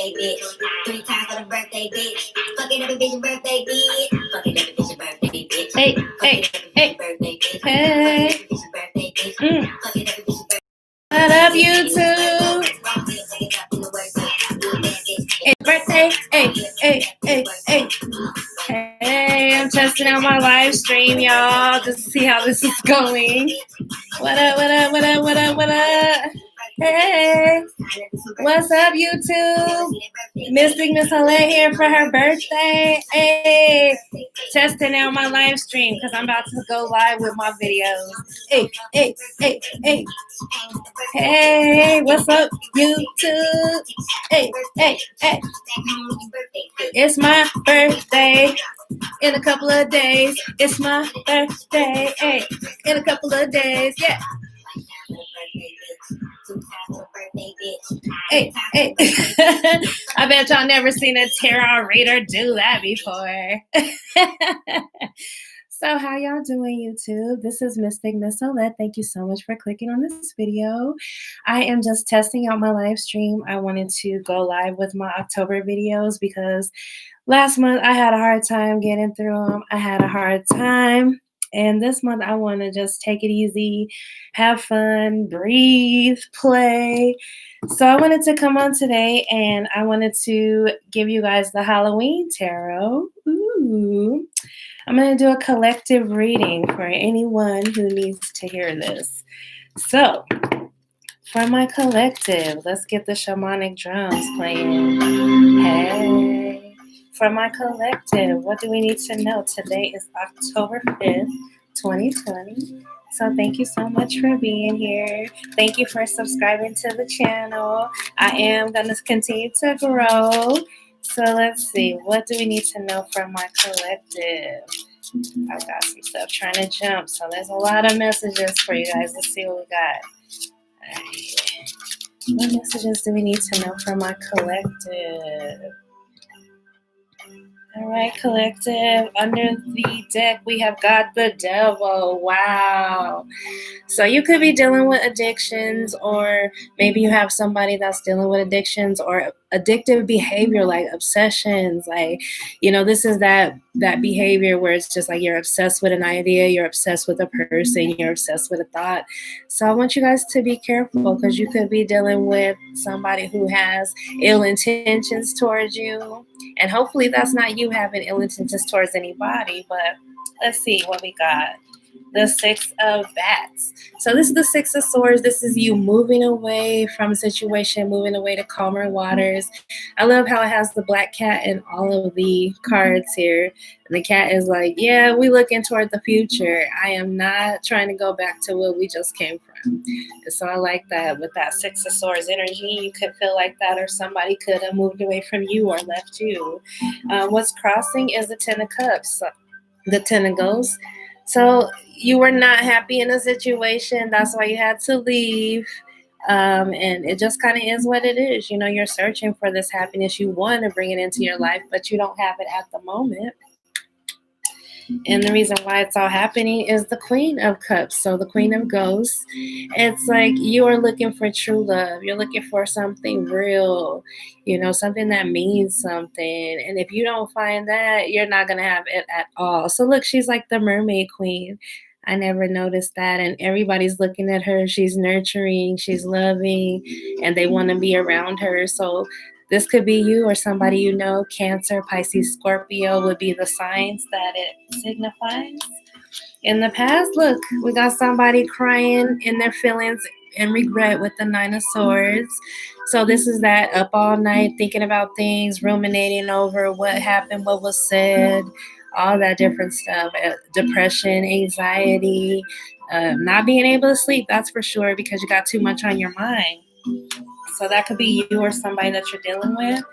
birthday bitch. 3 times for the birthday bitch. Fucking every bitch birthday bitch. Fucking every bitch birthday bitch. Hey, hey, hey, hey. Fucking every bitch birthday. What up, YouTube? Hey, birthday. Hey, hey, hey, hey. Hey, I'm testing out my live stream, y'all, just to see how this is going. What up, what up, what up, what up, what up? Hey, what's up, YouTube? Missing Mizolette here for her birthday. Hey, testing out my live stream because I'm about to go live with my videos. Hey, hey, hey, hey. Hey, what's up, YouTube? Hey, hey, hey. It's my birthday in a couple of days. It's my birthday, hey, in a couple of days, yeah. Hey, hey. I bet y'all never seen a tarot reader do that before. So how y'all doing, YouTube? This is Mystic Mizolette. Thank you so much for clicking on this video. I am just testing out my live stream. I wanted to go live with my October videos because last month I had a hard time getting through them. I had a hard time. And this month I want to just take it easy, have fun, breathe, play. So I wanted to come on today and I wanted to give you guys the Halloween tarot. Ooh. I'm going to do a collective reading for anyone who needs to hear this. So, for my collective, let's get the shamanic drums playing. Hey. For my collective, what do we need to know? Today is October 5th, 2020. So thank you so much for being here. Thank you for subscribing to the channel. I am going to continue to grow. So let's see, what do we need to know from my collective? I've got some stuff trying to jump, so there's a lot of messages for you guys. Let's see what we got. All right. What messages do we need to know from my collective? All right, collective. Under the deck, we have got the devil. Wow. So you could be dealing with addictions, or maybe you have somebody that's dealing with addictions or addictive behavior, like obsessions. Like, this is that behavior where it's just like you're obsessed with an idea, you're obsessed with a person, you're obsessed with a thought. So I want you guys to be careful because you could be dealing with somebody who has ill intentions towards you. And hopefully that's not you having ill intentions towards anybody, but let's see what we got. The 6 of Bats. So this is the 6 of Swords. This is you moving away from a situation, moving away to calmer waters. I love how it has the black cat in all of the cards here. And the cat is like, yeah, we looking toward the future. I am not trying to go back to where we just came from. And so I like that with that 6 of Swords energy. You could feel like that, or somebody could have moved away from you or left you. What's crossing is the 10 of Cups, the 10 of Ghosts. So you were not happy in a situation. That's why you had to leave. And it just kind of is what it is. You're searching for this happiness. You want to bring it into your life, but you don't have it at the moment. And the reason why it's all happening is the Queen of Cups. So the Queen of Ghosts, it's like you are looking for true love. You're looking for something real, something that means something. And if you don't find that, you're not going to have it at all. So look, she's like the mermaid queen. I never noticed that. And everybody's looking at her. She's nurturing, she's loving, and they want to be around her. So this could be you or somebody you know. Cancer, Pisces, Scorpio would be the signs that it signifies. In the past, look, we got somebody crying in their feelings and regret with the 9 of Swords. So this is that up all night thinking about things, ruminating over what happened, what was said, all that different stuff. Depression, anxiety, not being able to sleep, that's for sure, because you got too much on your mind. So that could be you or somebody that you're dealing with.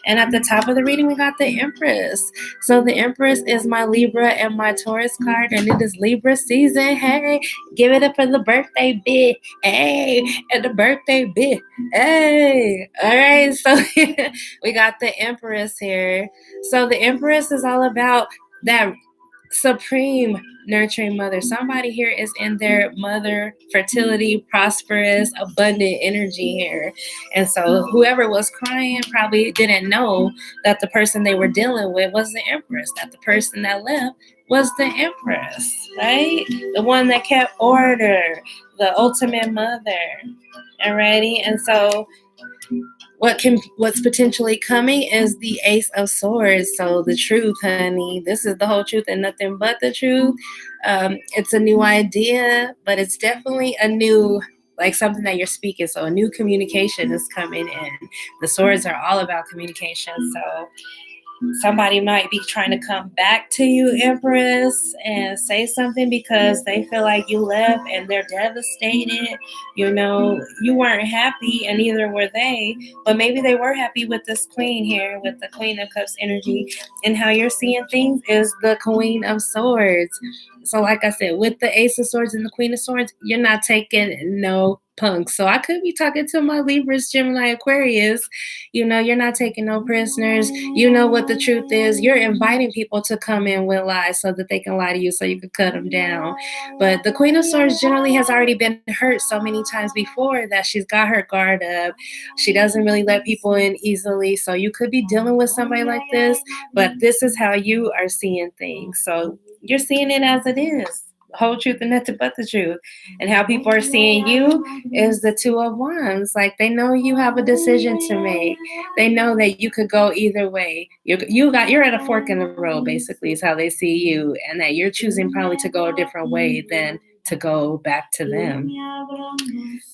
And at the top of the reading, we got the Empress. So the Empress is my Libra and my Taurus card, and it is Libra season. Hey, give it up for the birthday bit. Hey, and the birthday bit. Hey. All right, so we got the Empress here. So the Empress is all about that supreme nurturing mother. Somebody here is in their mother, fertility, prosperous, abundant energy here. And so whoever was crying probably didn't know that the person they were dealing with was the Empress, that the person that left was the Empress, right? The one that kept order, the ultimate mother. Alrighty. And so what's potentially coming is the Ace of Swords. So the truth, honey. This is the whole truth and nothing but the truth. It's a new idea, but it's definitely a new, like something that you're speaking. So a new communication is coming in. The swords are all about communication. So somebody might be trying to come back to you, Empress, and say something because they feel like you left and they're devastated. You know, you weren't happy and neither were they, but maybe they were happy with this queen here, with the Queen of Cups energy. And how you're seeing things is the Queen of Swords. So like I said, with the Ace of Swords and the Queen of Swords, you're not taking no punks. So I could be talking to my Libras, Gemini, Aquarius. You know, you're not taking no prisoners. You know what the truth is. You're inviting people to come in with lies so that they can lie to you so you can cut them down. But the Queen of Swords generally has already been hurt so many times before that she's got her guard up. She doesn't really let people in easily. So you could be dealing with somebody like this, but this is how you are seeing things. So you're seeing it as it is. Whole truth and nothing but the truth. And how people are seeing you is the Two of Wands. Like they know you have a decision to make. They know that you could go either way. You're at a fork in the road, basically, is how they see you, and that you're choosing probably to go a different way than to go back to them.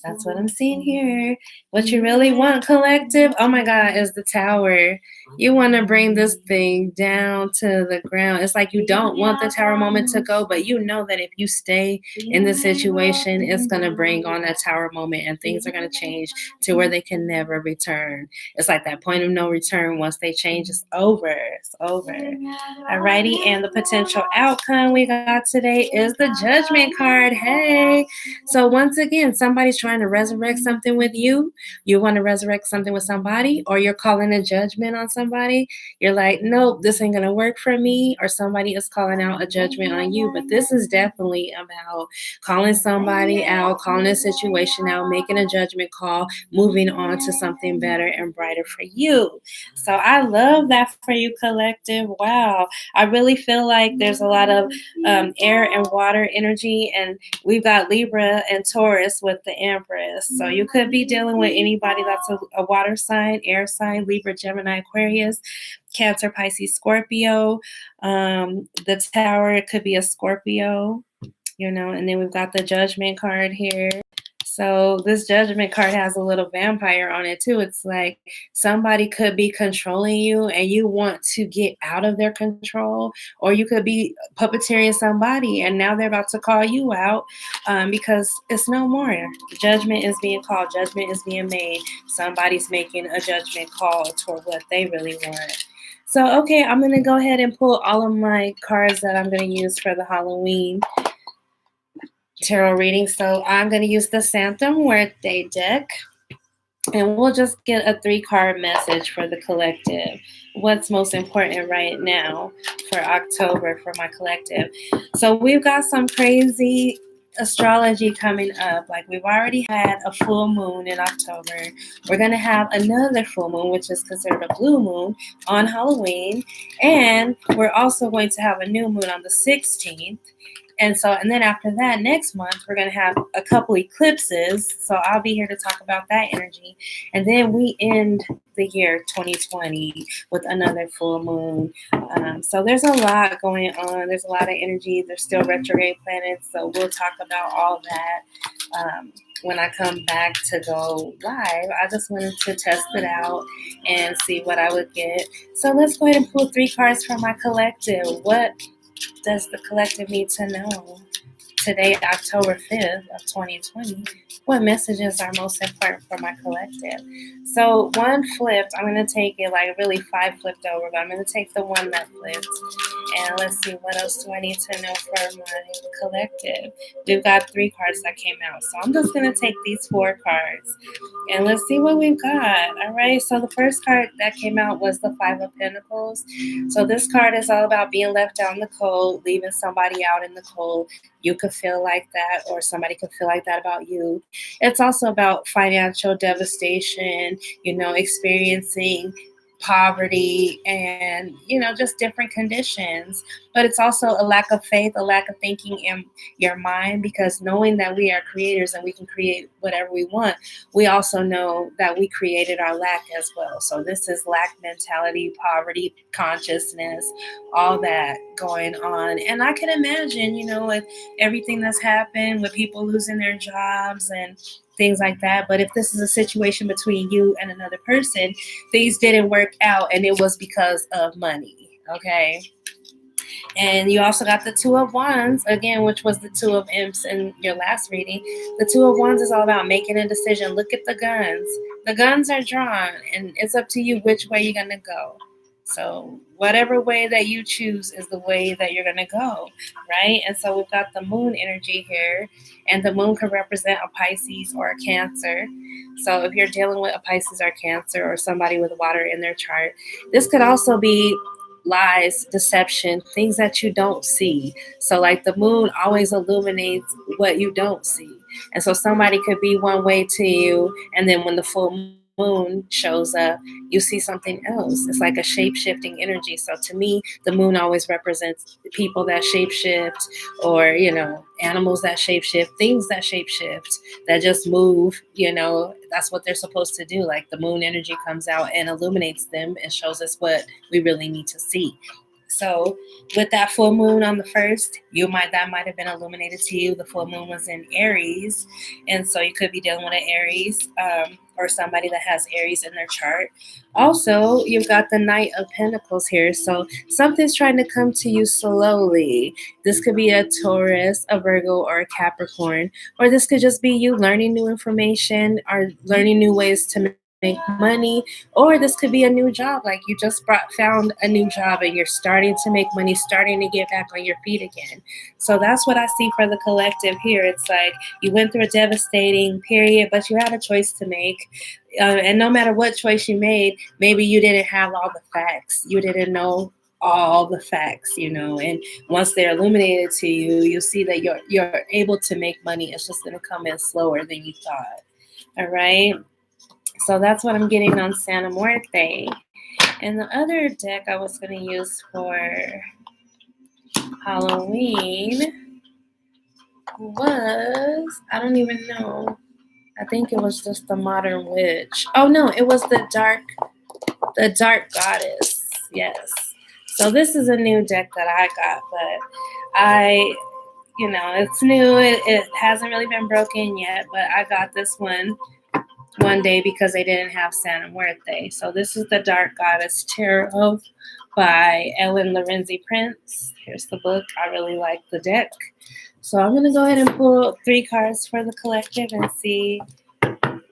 That's what I'm seeing here. What you really want, collective, oh my God, is the Tower. You want to bring this thing down to the ground. It's like you don't want the Tower moment to go, but you know that if you stay in this situation, it's going to bring on that Tower moment and things are going to change to where they can never return. It's like that point of no return. Once they change, it's over. It's over. Alrighty, and the potential outcome we got today is the Judgment card. Hey, so once again, somebody's trying to resurrect something with you. You want to resurrect something with somebody, or you're calling a judgment on somebody. You're like, nope, this ain't gonna work for me, or somebody is calling out a judgment on you. But this is definitely about calling somebody out, calling a situation out, making a judgment call, moving on to something better and brighter for you. So I love that for you, collective. Wow. I really feel like there's a lot of air and water energy, and we've got Libra and Taurus with the Empress. So you could be dealing with anybody that's a water sign, air sign, Libra, Gemini, Aquarius, Cancer, Pisces, Scorpio. The Tower, it could be a Scorpio, you know, and then we've got the Judgment card here. So this Judgment card has a little vampire on it too. It's like somebody could be controlling you and you want to get out of their control, or you could be puppeteering somebody and now they're about to call you out because it's no more. Judgment is being called. Judgment is being made. Somebody's making a judgment call toward what they really want. So, okay, I'm going to go ahead and pull all of my cards that I'm going to use for the Halloween tarot reading. So I'm going to use the Sanctum Muerte deck, and we'll just get a 3-card message for the collective. What's most important right now for October for my collective? So we've got some crazy astrology coming up. Like we've already had a full moon in October. We're going to have another full moon, which is considered a blue moon, on Halloween. And we're also going to have a new moon on the 16th. And then after that, next month, we're going to have a couple eclipses. So I'll be here to talk about that energy. And then we end the year 2020 with another full moon. So there's a lot going on. There's a lot of energy. There's still retrograde planets. So we'll talk about all that when I come back to go live. I just wanted to test it out and see what I would get. So let's go ahead and pull 3 cards from my collective. What does the collective need to know? today, October 5th of 2020, what messages are most important for my collective? So one flipped, I'm going to take it like really 5 flipped over, but I'm going to take the one that flipped. And let's see, what else do I need to know for my collective? We've got 3 cards that came out. So I'm just going to take these 4 cards and let's see what we've got. All right. So the first card that came out was the 5 of Pentacles. So this card is all about being left out in the cold, leaving somebody out in the cold. You could feel like that, or somebody could feel like that about you. It's also about financial devastation, experiencing poverty and, just different conditions. But it's also a lack of faith, a lack of thinking in your mind, because knowing that we are creators and we can create whatever we want, we also know that we created our lack as well. So this is lack mentality, poverty consciousness, all that going on. And I can imagine, with everything that's happened, with people losing their jobs and things like that. But if this is a situation between you and another person, things didn't work out and it was because of money. Okay. And you also got the 2 of Wands, again, which was the 2 of Imps in your last reading. The 2 of Wands is all about making a decision. Look at the guns. The guns are drawn, and it's up to you which way you're going to go. So whatever way that you choose is the way that you're going to go, right? And so we've got the moon energy here, and the moon could represent a Pisces or a Cancer. So if you're dealing with a Pisces or Cancer or somebody with water in their chart, this could also be lies, deception, things that you don't see. So like the moon always illuminates what you don't see. And so somebody could be one way to you, and then when the full moon shows up, you see something else. It's like a shape-shifting energy. So to me, the moon always represents people that shape-shift, or, animals that shape-shift, things that shape-shift, that just move, that's what they're supposed to do. Like the moon energy comes out and illuminates them and shows us what we really need to see. So with that full moon on the 1st, that might have been illuminated to you. The full moon was in Aries, and so you could be dealing with an Aries, or somebody that has Aries in their chart. Also, you've got the Knight of Pentacles here, so something's trying to come to you slowly. This could be a Taurus, a Virgo, or a Capricorn, or this could just be you learning new information or learning new ways to make money, or this could be a new job. Like you just found a new job and you're starting to make money, starting to get back on your feet again. So that's what I see for the collective here. It's like you went through a devastating period, but you had a choice to make. And no matter what choice you made, maybe you didn't have all the facts. You didn't know all the facts, and once they're illuminated to you, you'll see that you're able to make money. It's just going to come in slower than you thought. All right. So that's what I'm getting on Santa Muerte. And the other deck I was going to use for Halloween was, I don't even know. I think it was just the Modern Witch. Oh no, it was the Dark Goddess. Yes. So this is a new deck that I got, but it's new. It hasn't really been broken yet, but I got this one day because they didn't have Santa Muerte. So this is the Dark Goddess Tarot by Ellen Lorenzi Prince. Here's the book. I really like the deck. So I'm going to go ahead and pull 3 cards for the collective and see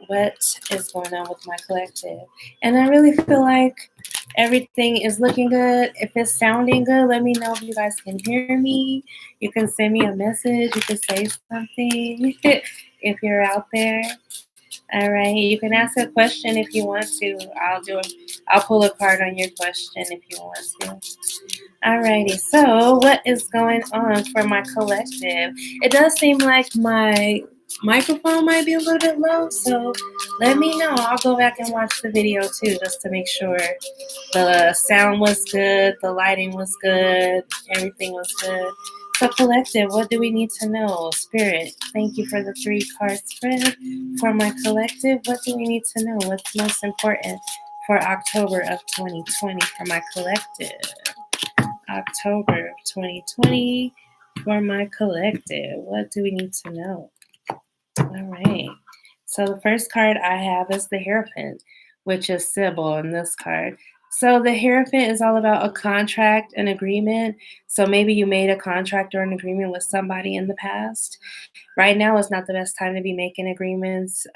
what is going on with my collective. And I really feel like everything is looking good. If it's sounding good, let me know if you guys can hear me. You can send me a message. You can say something if you're out there. All right. You can ask a question if you want to. I'll pull a card on your question if you want to. Alrighty. So what is going on for my collective? It does seem like my microphone might be a little bit low, so let me know. I'll go back and watch the video too, just to make sure the sound was good, the lighting was good, everything was good. So collective, what do we need to know? Spirit, thank you for the 3 card spread. For my collective, what do we need to know? What's most important for October of 2020 for my collective? October of 2020 for my collective. What do we need to know? All right. So the first card I have is the Hierophant, which is Sybil in this card. So the Hierophant is all about a contract, an agreement. So maybe you made a contract or an agreement with somebody in the past. Right now is not the best time to be making agreements.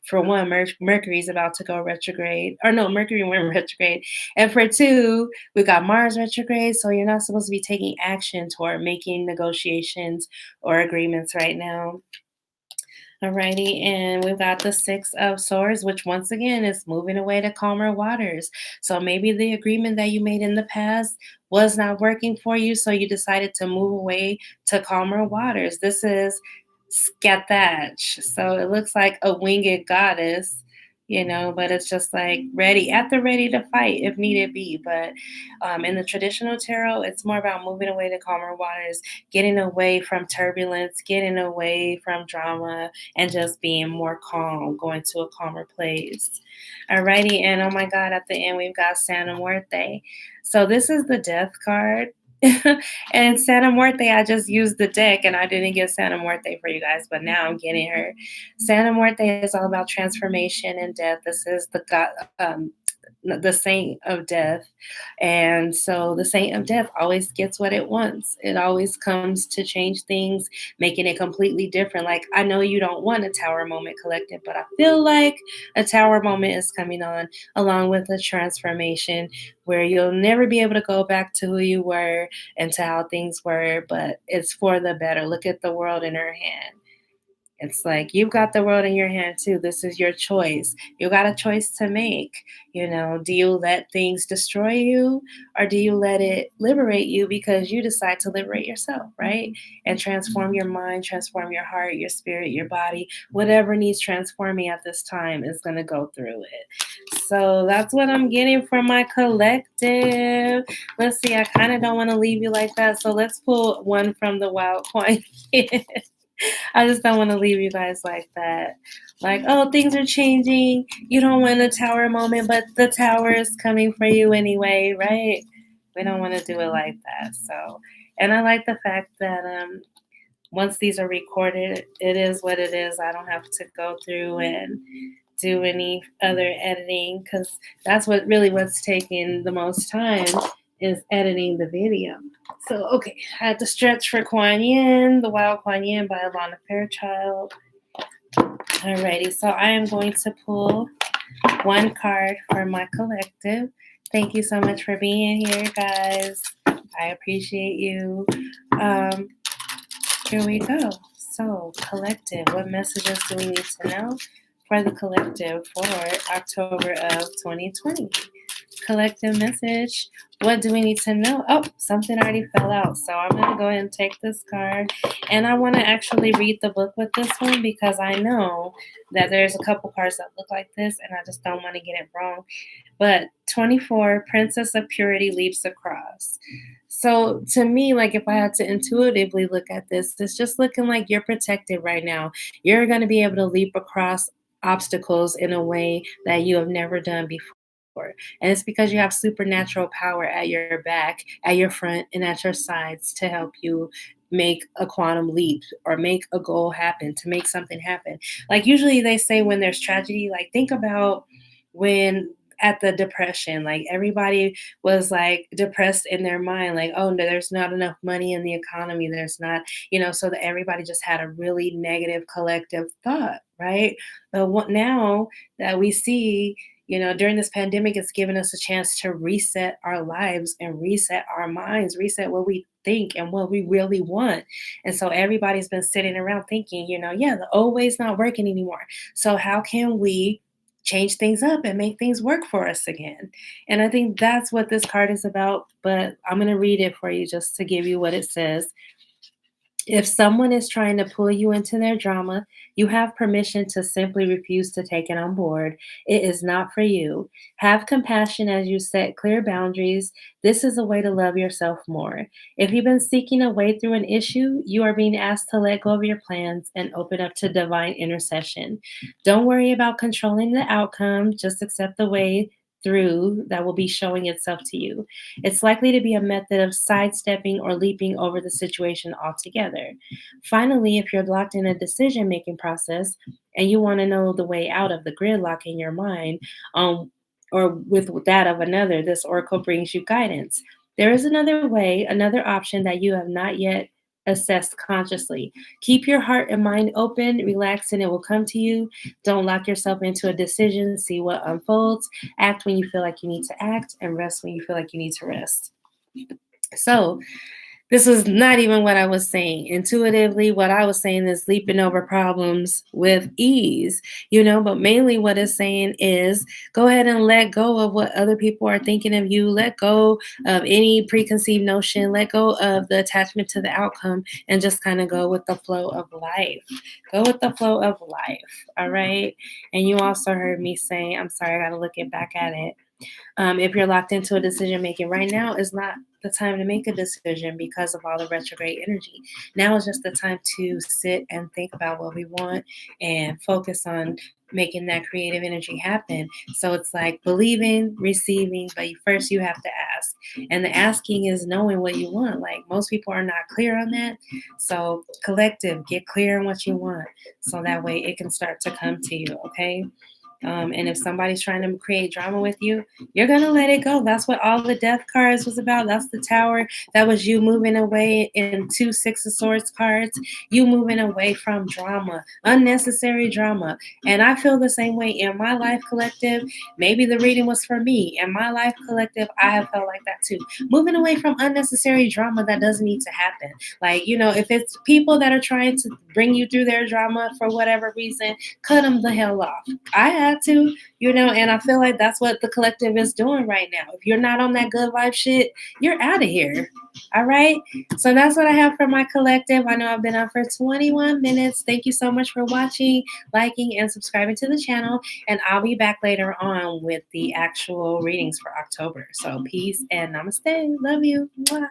For one, Mercury is about to go retrograde, or no, Mercury went retrograde. And for two, we got Mars retrograde. So you're not supposed to be taking action toward making negotiations or agreements right now. Alrighty, and we've got the Six of Swords, which once again is moving away to calmer waters. So maybe the agreement that you made in the past was not working for you, so you decided to move away to calmer waters. This is Scathach. So it looks like a winged goddess, but it's just like ready to fight if needed be. But in the traditional tarot, it's more about moving away to calmer waters, getting away from turbulence, getting away from drama, and just being more calm, going to a calmer place. Alrighty, and oh my God, at the end we've got Santa Muerte. So this is the death card. And Santa Muerte, I just used the deck and I didn't get Santa Muerte for you guys, but now I'm getting her. Santa Muerte is all about transformation and death. This is the saint of death. And so the saint of death always gets what it wants. It always comes to change things, making it completely different. Like, I know you don't want a tower moment collective, but I feel like a tower moment is coming on along with a transformation where you'll never be able to go back to who you were and to how things were, but it's for the better. Look at the world in her hand. It's like you've got the world in your hand too. This is your choice. You got a choice to make. Do you let things destroy you or do you let it liberate you because you decide to liberate yourself, right? And transform your mind, transform your heart, your spirit, your body. Whatever needs transforming at this time is going to go through it. So that's what I'm getting from my collective. Let's see. I kind of don't want to leave you like that. So let's pull one from the wild coin. I just don't want to leave you guys like that. Like, oh, things are changing. You don't want a tower moment, but the tower is coming for you anyway, right? We don't want to do it like that. So, and I like the fact that once these are recorded, it is what it is. I don't have to go through and do any other editing because that's what's taking the most time is editing the video. So, okay, I had to stretch for Kuan Yin, The Wild Kuan Yin by Alana Fairchild. Alrighty, so I am going to pull one card for my collective. Thank you so much for being here, guys. I appreciate you. Um, Here we go. So, collective, what messages do we need to know for the collective for October of 2020? Collective message. What do we need to know? Oh, something already fell out. So I'm going to go ahead and take this card. And I want to actually read the book with this one because I know that there's a couple cards that look like this and I just don't want to get it wrong. But 24, Princess of Purity leaps across. So to me, like if I had to intuitively look at this, it's just looking like you're protected right now. You're going to be able to leap across obstacles in a way that you have never done before. And it's because you have supernatural power at your back, at your front, and at your sides to help you make a quantum leap or make a goal happen, to make something happen. Like usually they say when there's tragedy, like think about when at the depression, like everybody was like depressed in their mind, like, oh no, there's not enough money in the economy, there's not, so that everybody just had a really negative collective thought, right? But now that we see, during this pandemic, it's given us a chance to reset our lives and reset our minds, reset what we think and what we really want. And so everybody's been sitting around thinking, yeah, the old way's not working anymore. So how can we change things up and make things work for us again? And I think that's what this card is about. But I'm going to read it for you just to give you what it says. If someone is trying to pull you into their drama, you have permission to simply refuse to take it on board. It is not for you. Have compassion as you set clear boundaries. This is a way to love yourself more. If you've been seeking a way through an issue, you are being asked to let go of your plans and open up to divine intercession. Don't worry about controlling the outcome, just accept the way through that will be showing itself to you. It's likely to be a method of sidestepping or leaping over the situation altogether. Finally, if you're blocked in a decision making process and you want to know the way out of the gridlock in your mind, or with that of another. This oracle brings you guidance. There is another way, another option that you have not yet assessed consciously. Keep your heart and mind open, relax, and it will come to you. Don't lock yourself into a decision. See what unfolds. Act when you feel like you need to act, and rest when you feel like you need to rest. So, this was not even what I was saying. Intuitively, what I was saying is leaping over problems with ease, but mainly what it's saying is go ahead and let go of what other people are thinking of you. Let go of any preconceived notion. Let go of the attachment to the outcome and just kind of go with the flow of life. Go with the flow of life. All right. And you also heard me say, I'm sorry, I got to look it back at it. If you're locked into a decision making right now, is not the time to make a decision because of all the retrograde energy. Now is just the time to sit and think about what we want and focus on making that creative energy happen. So it's like believing, receiving, but first you have to ask. And the asking is knowing what you want. Like most people are not clear on that. So collective, get clear on what you want. So that way it can start to come to you. Okay. And if somebody's trying to create drama with you, you're going to let it go. That's what all the death cards was about. That's the tower. That was you moving away in 2 Six of Swords cards. You moving away from drama, unnecessary drama. And I feel the same way in my life collective. Maybe the reading was for me. In my life collective, I have felt like that too. Moving away from unnecessary drama that doesn't need to happen. Like, if it's people that are trying to bring you through their drama for whatever reason, cut them the hell off. I had to, and I feel like that's what the collective is doing right now. If you're not on that good vibe shit, you're out of here. All right. So that's what I have for my collective. I know I've been on for 21 minutes. Thank you so much for watching, liking, and subscribing to the channel. And I'll be back later on with the actual readings for October. So peace and namaste. Love you. Mwah.